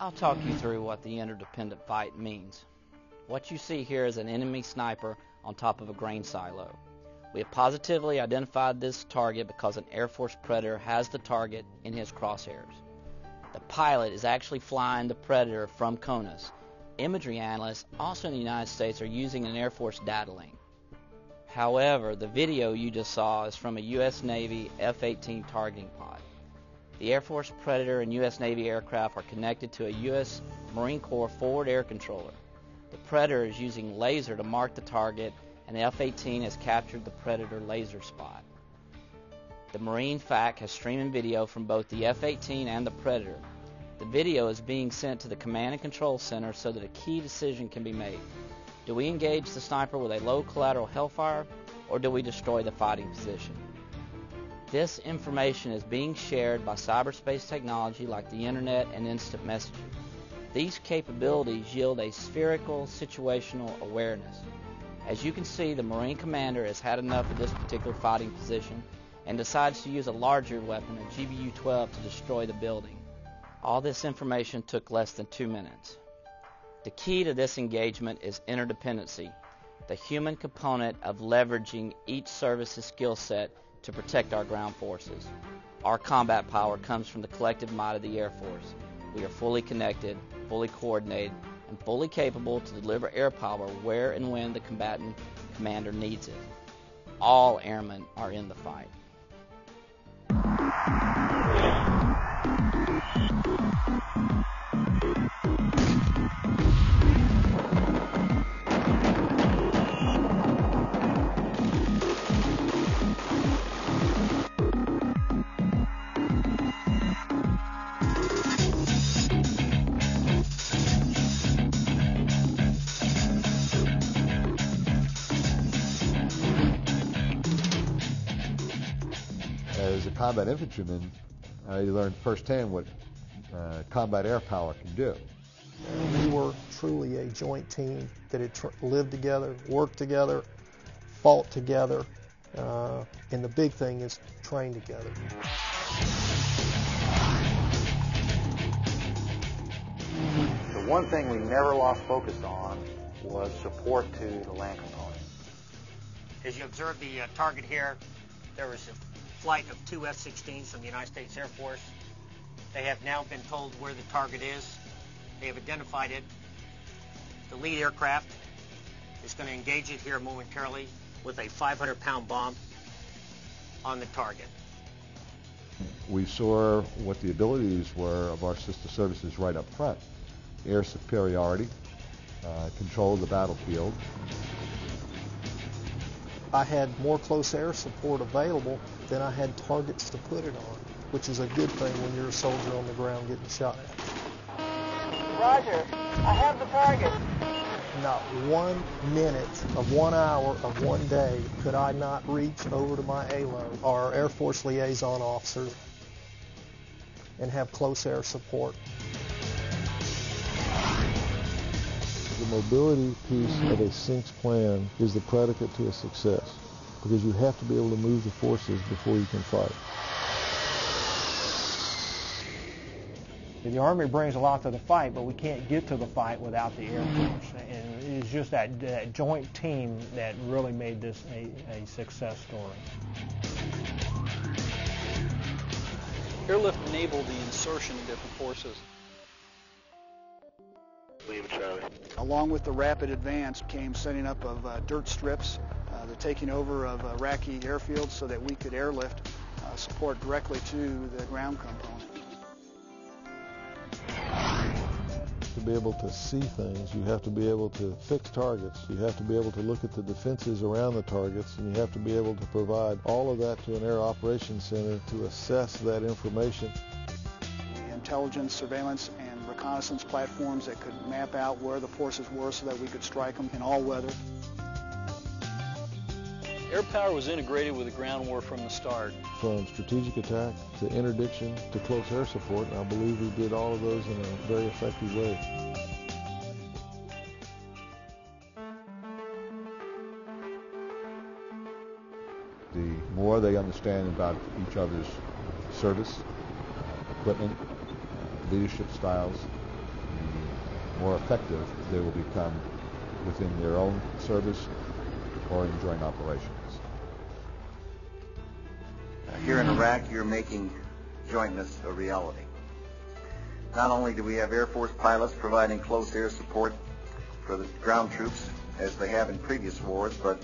I'll talk you through what the interdependent fight means. What you see here is an enemy sniper on top of a grain silo. We have positively identified this target because an Air Force Predator has the target in his crosshairs. The pilot is actually flying the Predator from CONUS. Imagery analysts, also in the United States, are using an Air Force data link. However, the video you just saw is from a U.S. Navy F-18 targeting pod. The Air Force Predator and U.S. Navy aircraft are connected to a U.S. Marine Corps forward air controller. The Predator is using laser to mark the target, and the F-18 has captured the Predator laser spot. The Marine FAC has streaming video from both the F-18 and the Predator. The video is being sent to the Command and Control Center so that a key decision can be made. Do we engage the sniper with a low collateral hellfire, or do we destroy the fighting position? This information is being shared by cyberspace technology like the internet and instant messaging. These capabilities yield a spherical situational awareness. As you can see, the Marine commander has had enough of this particular fighting position and decides to use a larger weapon, a GBU-12, to destroy the building. All this information took less than 2 minutes. The key to this engagement is interdependency, the human component of leveraging each service's skill set to protect our ground forces. Our combat power comes from the collective might of the Air Force. We are fully connected, fully coordinated, and fully capable to deliver air power where and when the combatant commander needs it. All airmen are in the fight. As a combat infantryman, I learned firsthand what combat air power can do. We were truly a joint team that had lived together, worked together, fought together, and the big thing is trained together. The one thing we never lost focus on was support to the land component. As you observe the target here, there was a flight of 2 F-16s from the United States Air Force. They have now been told where the target is. They have identified it. The lead aircraft is going to engage it here momentarily with a 500-pound bomb on the target. We saw what the abilities were of our sister services right up front. Air superiority, control of the battlefield. I had more close air support available than I had targets to put it on, which is a good thing when you're a soldier on the ground getting shot at. Roger, I have the target. Not 1 minute of 1 hour of one day could I not reach over to my ALO, our Air Force liaison officers, and have close air support. The mobility piece of a SYNCS plan is the predicate to a success, because you have to be able to move the forces before you can fight. The Army brings a lot to the fight, but we can't get to the fight without the Air Force. And it's just that joint team that really made this a success story. Airlift enabled the insertion of different forces. Along with the rapid advance came setting up of dirt strips, the taking over of Iraqi airfields so that we could airlift support directly to the ground component. To be able to see things, you have to be able to fix targets, you have to be able to look at the defenses around the targets, and you have to be able to provide all of that to an Air Operations Center to assess that information. The intelligence, surveillance, and reconnaissance platforms that could map out where the forces were so that we could strike them in all weather. Air power was integrated with the ground war from the start. From strategic attack to interdiction to close air support, and I believe we did all of those in a very effective way. The more they understand about each other's service, equipment, leadership styles, more effective they will become within their own service or in joint operations. Here in Iraq, you're making jointness a reality. Not only do we have Air Force pilots providing close air support for the ground troops as they have in previous wars, but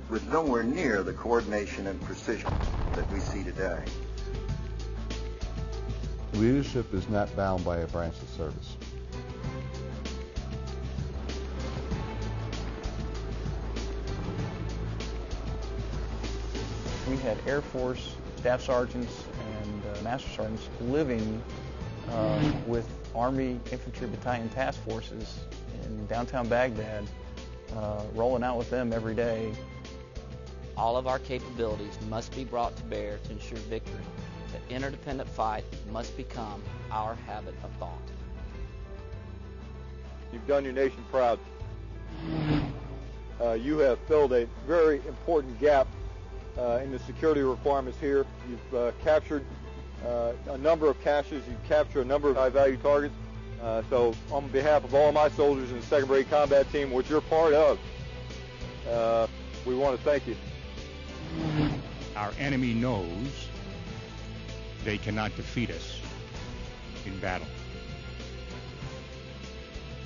with nowhere near the coordination and precision that we see today. Leadership is not bound by a branch of service. We had Air Force staff sergeants and master sergeants living with Army Infantry Battalion task forces in downtown Baghdad, rolling out with them every day. All of our capabilities must be brought to bear to ensure victory. The interdependent fight must become our habit of thought. You've done your nation proud. You have filled a very important gap in the security requirements here. You've captured a number of caches. You've captured a number of high-value targets. So on behalf of all my soldiers in the 2nd Brigade Combat Team, which you're part of, we want to thank you. Our enemy knows they cannot defeat us in battle.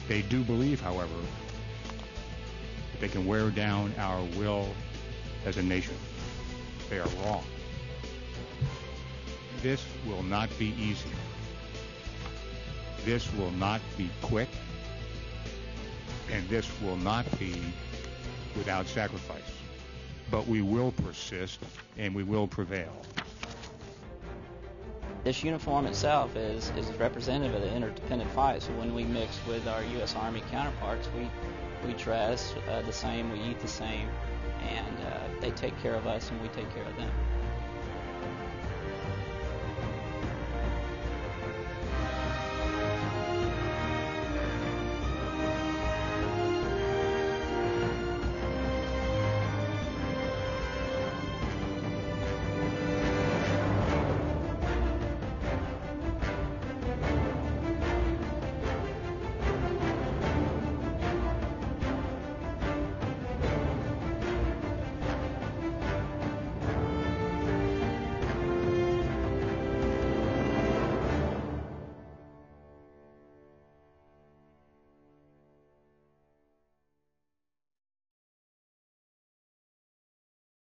They do believe, however, that they can wear down our will as a nation. They are wrong. This will not be easy. This will not be quick. And this will not be without sacrifice. But we will persist and we will prevail. This uniform itself is representative of the interdependent fight. So when we mix with our U.S. Army counterparts, we dress the same, we eat the same, and they take care of us and we take care of them.